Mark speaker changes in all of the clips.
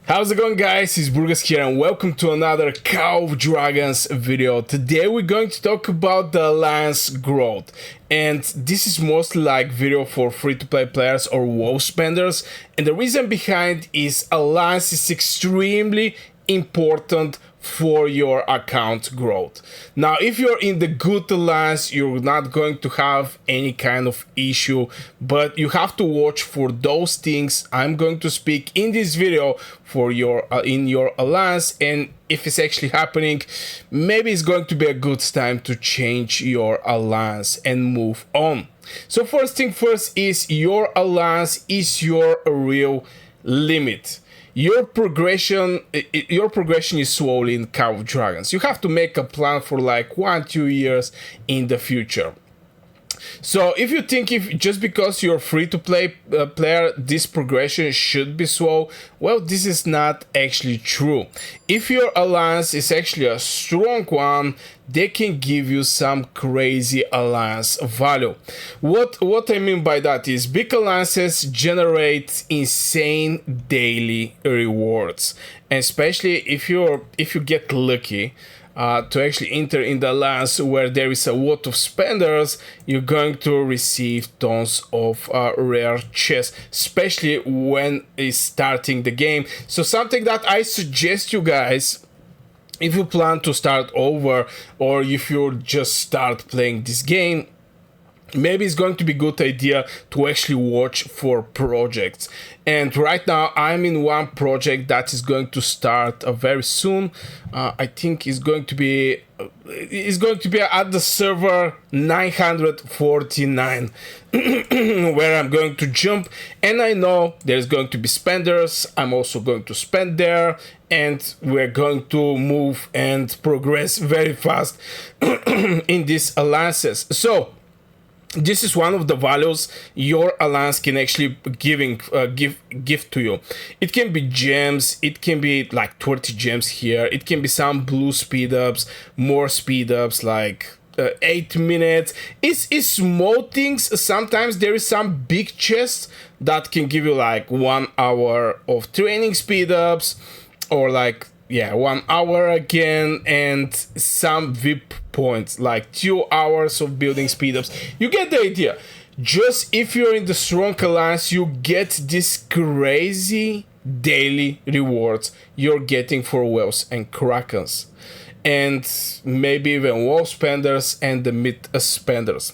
Speaker 1: How's it going, guys? It's Burgas here and welcome to another Call of Dragons video. Today we're going to talk about the alliance growth, and this is mostly like video for free-to-play players or WoW spenders, and the reason behind is alliance is extremely important for your account growth. Now, if you're in the good alliance, you're not going to have any kind of issue, but you have to watch for those things I'm going to speak in this video for your in your alliance, and if it's actually happening, maybe it's going to be a good time to change your alliance and move on. So first thing first is your alliance is your real limit. Your progression is slowly in Call of Dragons. You have to make a plan for like 1-2 years in the future. So if you think if just because you're free to play player this progression should be slow, well, this is not actually true. If your alliance is actually a strong one, they can give you some crazy alliance value. What I mean by that is big alliances generate insane daily rewards, and especially if you get lucky to actually enter in the alliance where there is a lot of spenders, you're going to receive tons of rare chests, especially when it's starting the game. So something that I suggest you guys, if you plan to start over or if you just start playing this game, maybe it's going to be a good idea to actually watch for projects. And right now I'm in one project that is going to start very soon. I think it's going to be at the server 949 where I'm going to jump, and I know there's going to be spenders. I'm also going to spend there, and we're going to move and progress very fast in these alliances. So this is one of the values your alliance can actually give to you. It can be gems, it can be like 20 gems here, it can be some blue speed ups, more speed ups like 8 minutes. It's small things. Sometimes there is some big chests that can give you like 1 hour of training speed ups, or like 1 hour again, and some VIP points like 2 hours of building speed ups. You get the idea. Just if you're in the strong alliance, you get this crazy daily rewards you're getting for whales and krakens, and maybe even wall spenders and the mid spenders.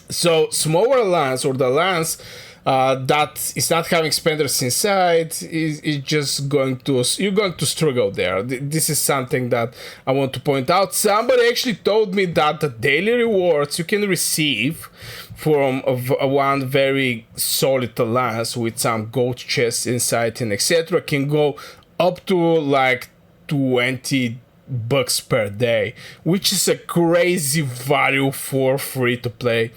Speaker 1: So smaller alliance, or the alliance that is not having spenders inside, is just going to, you're going to struggle there. This is something that I want to point out. Somebody actually told me that the daily rewards you can receive from one very solid alliance with some gold chests inside and etc. can go up to like $20 per day, which is a crazy value for free to play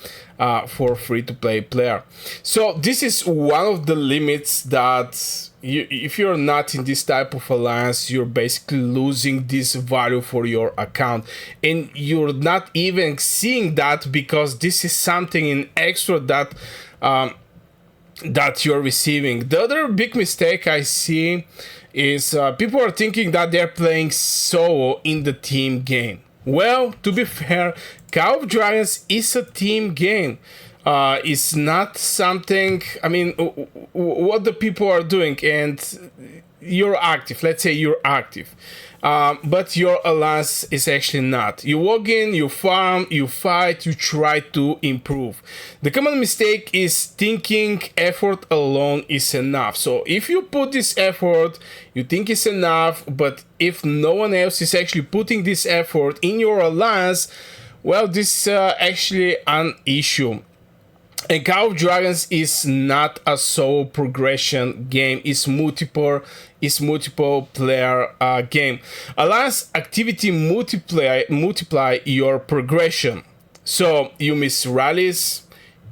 Speaker 1: player. So this is one of the limits that if you're not in this type of alliance, you're basically losing this value for your account, and you're not even seeing that because this is something in extra that you're receiving. The other big mistake I see is people are thinking that they're playing solo in the team game. Well, to be fair, Call of Dragons is a team game. It's not something, I mean, what the people are doing, and you're active. Let's say you're active, but your alliance is actually not. You walk in, you farm, you fight, you try to improve. The common mistake is thinking effort alone is enough. So if you put this effort, you think it's enough, but if no one else is actually putting this effort in your alliance, well, this is actually an issue. And Call of Dragons is not a solo progression game. It's multiple player game. Alliance activity multiply your progression. So you miss rallies,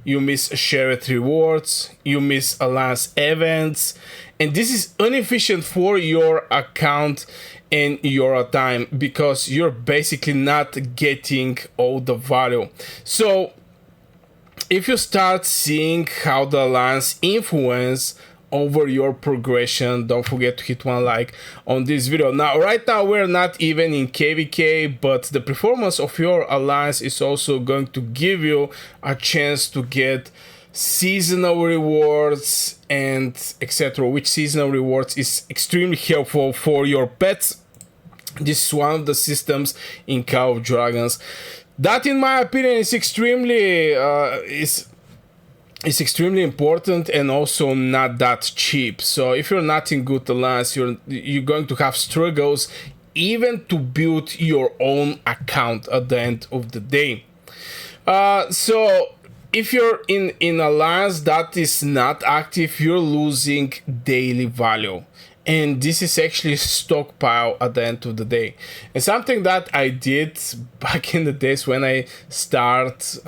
Speaker 1: you miss shared rewards, you miss alliance events, and this is inefficient for your account and your time because you're basically not getting all the value. So if you start seeing how the alliance influence over your progression, don't forget to hit one like on this video. Now, right now we're not even in KVK, but the performance of your alliance is also going to give you a chance to get seasonal rewards and etc., which seasonal rewards is extremely helpful for your pets. This is one of the systems in Call of Dragons that, in my opinion, is extremely extremely important and also not that cheap. So if you're not in good alliance, you're going to have struggles even to build your own account at the end of the day. So if you're in alliance that is not active, you're losing daily value. And this is actually stockpile at the end of the day. And something that I did back in the days when I start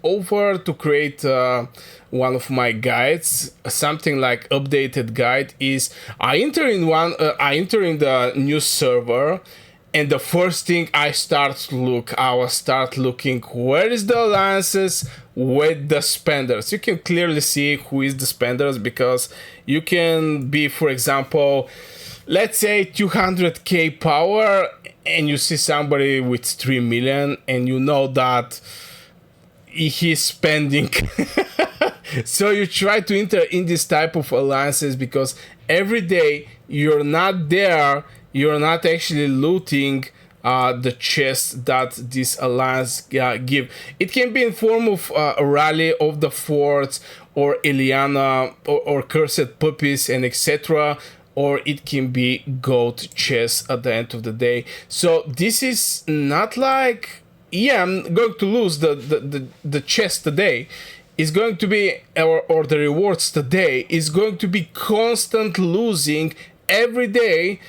Speaker 1: over to create one of my guides, something like updated guide, is I enter in the new server. And the first thing I will start looking where is the alliances with the spenders. You can clearly see who is the spenders, because you can be, for example, let's say 200k power, and you see somebody with 3 million, and you know that he's spending. So you try to enter in this type of alliances, because every day you're not there, you're not actually looting the chest that this alliance give. It can be in form of a rally of the forts, or Eliana, or cursed puppies, and etc. Or it can be goat chests at the end of the day. So this is not like, yeah, I'm going to lose the chest today. Is going to be, or the rewards today is going to be constant losing every day.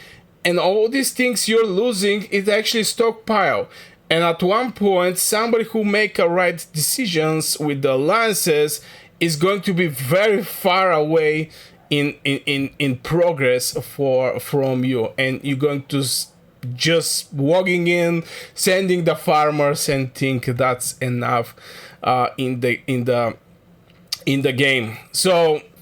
Speaker 1: And all these things you're losing is actually stockpile. And at one point, somebody who make a right decisions with the alliances is going to be very far away in progress from you, and you're going to just walking in, sending the farmers, and think that's enough in the game.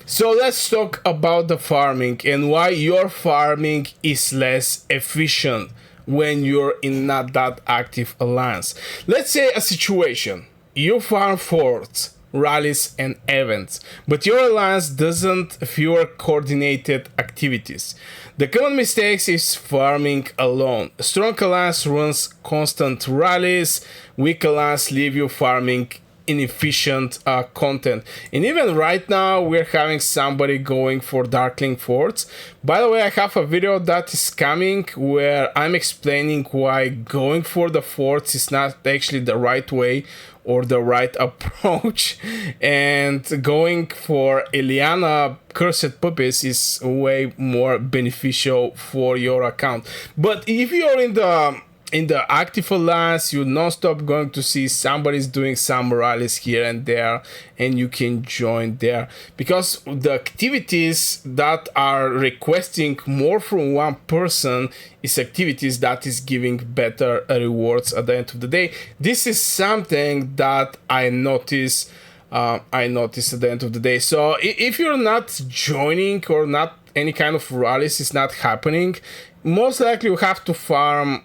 Speaker 1: So let's talk about the farming and why your farming is less efficient when you're in not that active alliance. Let's say a situation, you farm forts, rallies and events, but your alliance doesn't fewer coordinated activities. The common mistake is farming alone. A strong alliance runs constant rallies, weak alliance leave you farming inefficient content. And even right now we're having somebody going for Darkling forts. By the way, I have a video that is coming where I'm explaining why going for the forts is not actually the right way or the right approach, and going for Eliana cursed puppies is way more beneficial for your account. But if you're in the active alliance, you're non-stop going to see somebody's doing some rallies here and there, and you can join there, because the activities that are requesting more from one person is activities that is giving better rewards at the end of the day. This is something that I notice at the end of the day. So if you're not joining, or not any kind of rallies is not happening, most likely you have to farm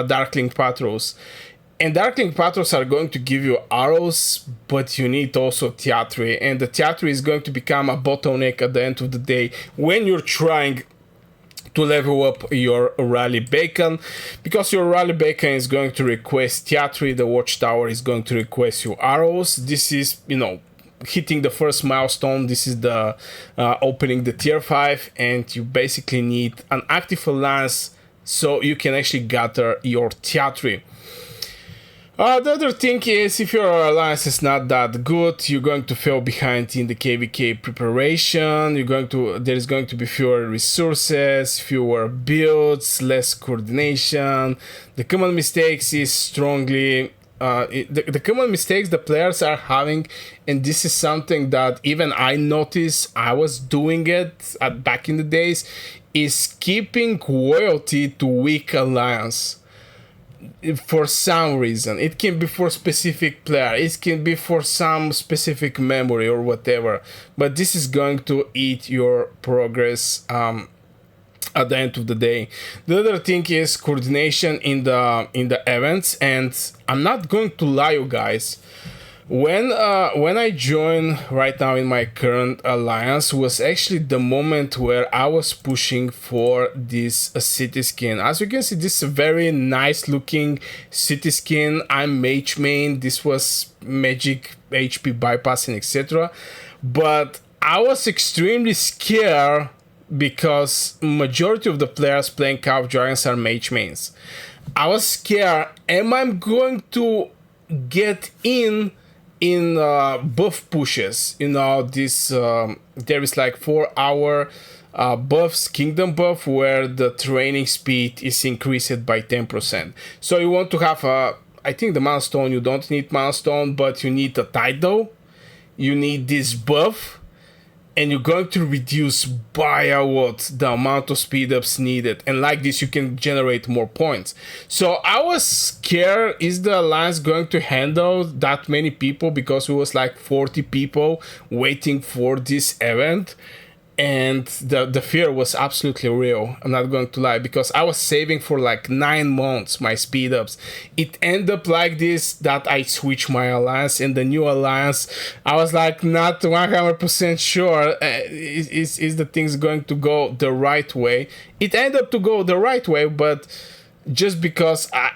Speaker 1: Darkling Patrols. And Darkling Patrols are going to give you arrows, but you need also Theatry, and the Theatry is going to become a bottleneck at the end of the day when you're trying to level up your rally beacon, because your rally beacon is going to request Theatry, the watchtower is going to request you arrows. This is, you know, hitting the first milestone. This is the opening the tier 5, and you basically need an active alliance so you can actually gather your Theatry. The other thing is, if your alliance is not that good, you're going to fall behind in the KVK preparation. There's going to be fewer resources, fewer builds, less coordination. The common mistakes is strongly the common mistakes the players are having, and this is something that even I noticed. I was doing it back in the days, is keeping loyalty to weak alliance. for some reason. It can be for specific player, it can be for some specific memory or whatever, but this is going to eat your progress at the end of the day. The other thing is coordination in the events, and I'm not going to lie, you guys. When I joined right now in my current alliance was actually the moment where I was pushing for this city skin. As you can see, this is a very nice looking city skin. I'm mage main. This was magic HP bypassing, etc. But I was extremely scared because majority of the players playing Call of Dragons are mage mains. I was scared, am I going to get in buff pushes? You know, this there is like 4-hour buffs, kingdom buff, where the training speed is increased by 10%. So you want to have I think the milestone, you don't need milestone, but you need a title, you need this buff, and you're going to reduce by a lot the amount of speed ups needed, and like this you can generate more points. So I was scared, is the alliance going to handle that many people, because it was like 40 people waiting for this event, and the fear was absolutely real. I'm not going to lie, because I was saving for like 9 months my speed ups. It ended up like this, that I switched my alliance, and the new alliance I was like not 100% sure is the things going to go the right way. It ended up to go the right way, but just because I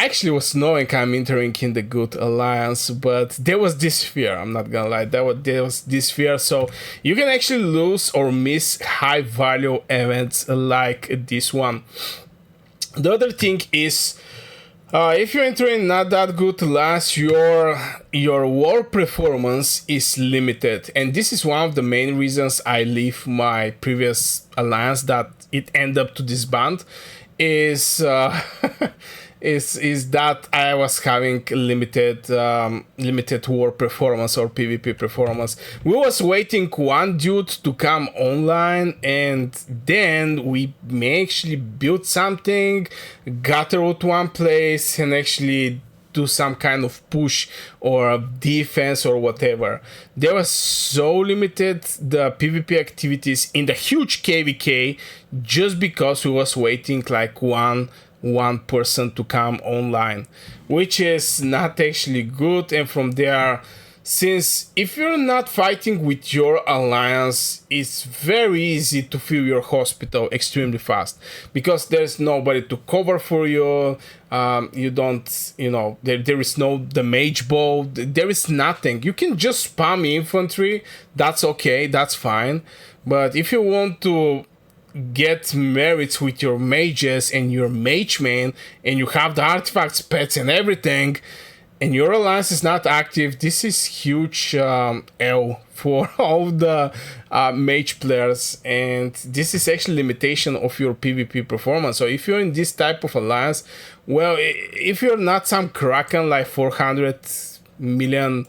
Speaker 1: actually was knowing I'm entering in the good alliance, but there was this fear, I'm not gonna lie, there was this fear. So you can actually lose or miss high value events like this one. The other thing is, if you're entering not that good alliance, your war performance is limited, and this is one of the main reasons I leave my previous alliance, that it ended up to disband, is is that I was having limited war performance or PvP performance. We was waiting one dude to come online, and then we may actually build something, gather to one place, and actually do some kind of push or defense or whatever. There was so limited the PvP activities in the huge KVK, just because we was waiting like one person to come online, which is not actually good. And from there, since if you're not fighting with your alliance, it's very easy to fill your hospital extremely fast, because there's nobody to cover for you. You don't, you know, there is no the mage bow, there is nothing. You can just spam infantry, that's okay, that's fine. But if you want to get merits with your mages and your mage main, and you have the artifacts, pets and everything, and your alliance is not active, this is huge L for all the mage players, and this is actually limitation of your PvP performance. So if you're in this type of alliance, well, if you're not some kraken like 400 million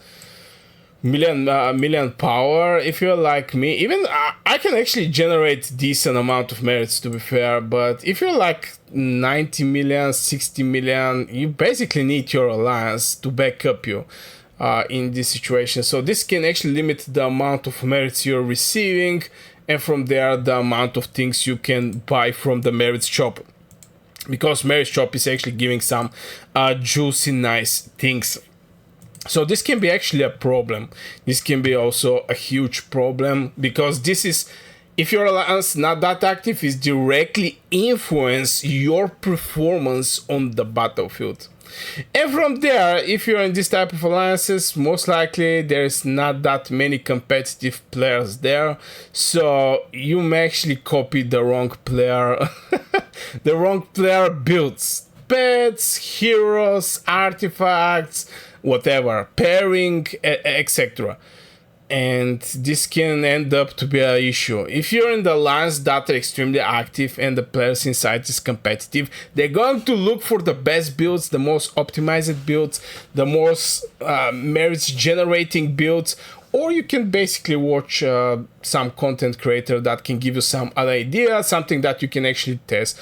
Speaker 1: power, if you're like me, even I can actually generate decent amount of merits, to be fair. But if you're like 90 million, 60 million, you basically need your alliance to back up you in this situation. So this can actually limit the amount of merits you're receiving, and from there the amount of things you can buy from the merits shop, because merits shop is actually giving some juicy nice things. So this can be actually a problem. This can be also a huge problem, because this is, if your alliance not that active, is directly influence your performance on the battlefield. And from there, if you're in this type of alliances, most likely there's not that many competitive players there, so you may actually copy the wrong player the wrong player builds, pets, heroes, artifacts, whatever, pairing, etc. And this can end up to be an issue. If you're in the alliance that are extremely active and the players inside is competitive, they're going to look for the best builds, the most optimized builds, the most merits generating builds, or you can basically watch some content creator that can give you some other idea, something that you can actually test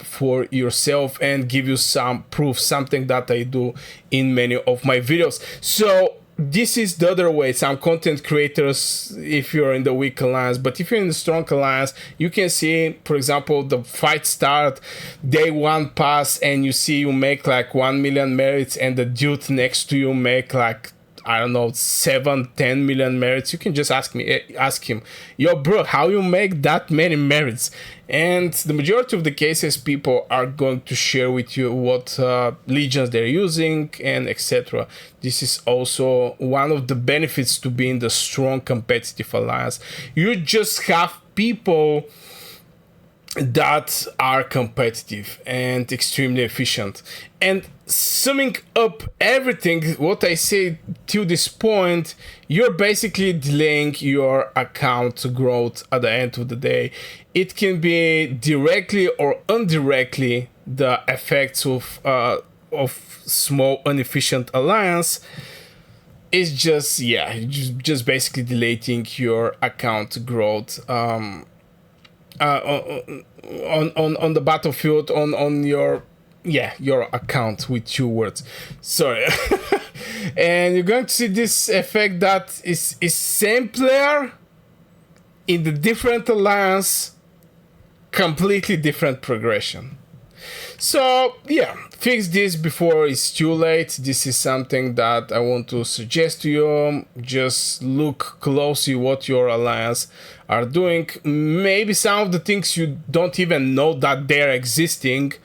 Speaker 1: for yourself and give you some proof, something that I do in many of my videos. So this is the other way. Some content creators, if you're in the weak alliance, but if you're in the strong alliance, you can see, for example, the fight start, day 1 pass, and you see you make like 1 million merits, and the dude next to you make like, I don't know, 7-10 million merits. You can just ask him, yo bro, how you make that many merits? And the majority of the cases, people are going to share with you what legions they're using and etc. This is also one of the benefits to be in the strong competitive alliance. You just have people that are competitive and extremely efficient. And summing up everything what I say to this point, you're basically delaying your account growth at the end of the day. It can be directly or indirectly the effects of small inefficient alliance. It's just, yeah, just basically delaying your account growth on the battlefield, on your account, with 2 words, sorry. And you're going to see this effect that is same player in the different alliance, completely different progression. So yeah, fix this before it's too late. This is something that I want to suggest to you. Just look closely what your alliance are doing. Maybe some of the things you don't even know that they're existing,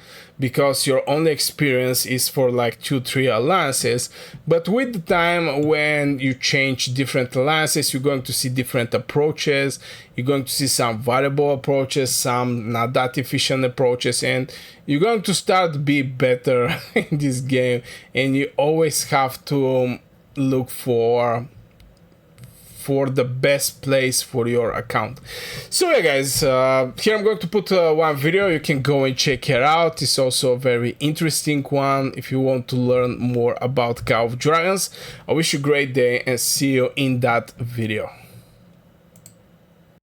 Speaker 1: because your only experience is for like 2-3 alliances. But with the time, when you change different alliances, you're going to see different approaches. You're going to see some variable approaches, some not that efficient approaches, and you're going to start to be better in this game. And you always have to look for the best place for your account. So yeah guys, here I'm going to put one video. You can go and check it out. It's also a very interesting one if you want to learn more about Call of Dragons. I wish you a great day and see you in that video.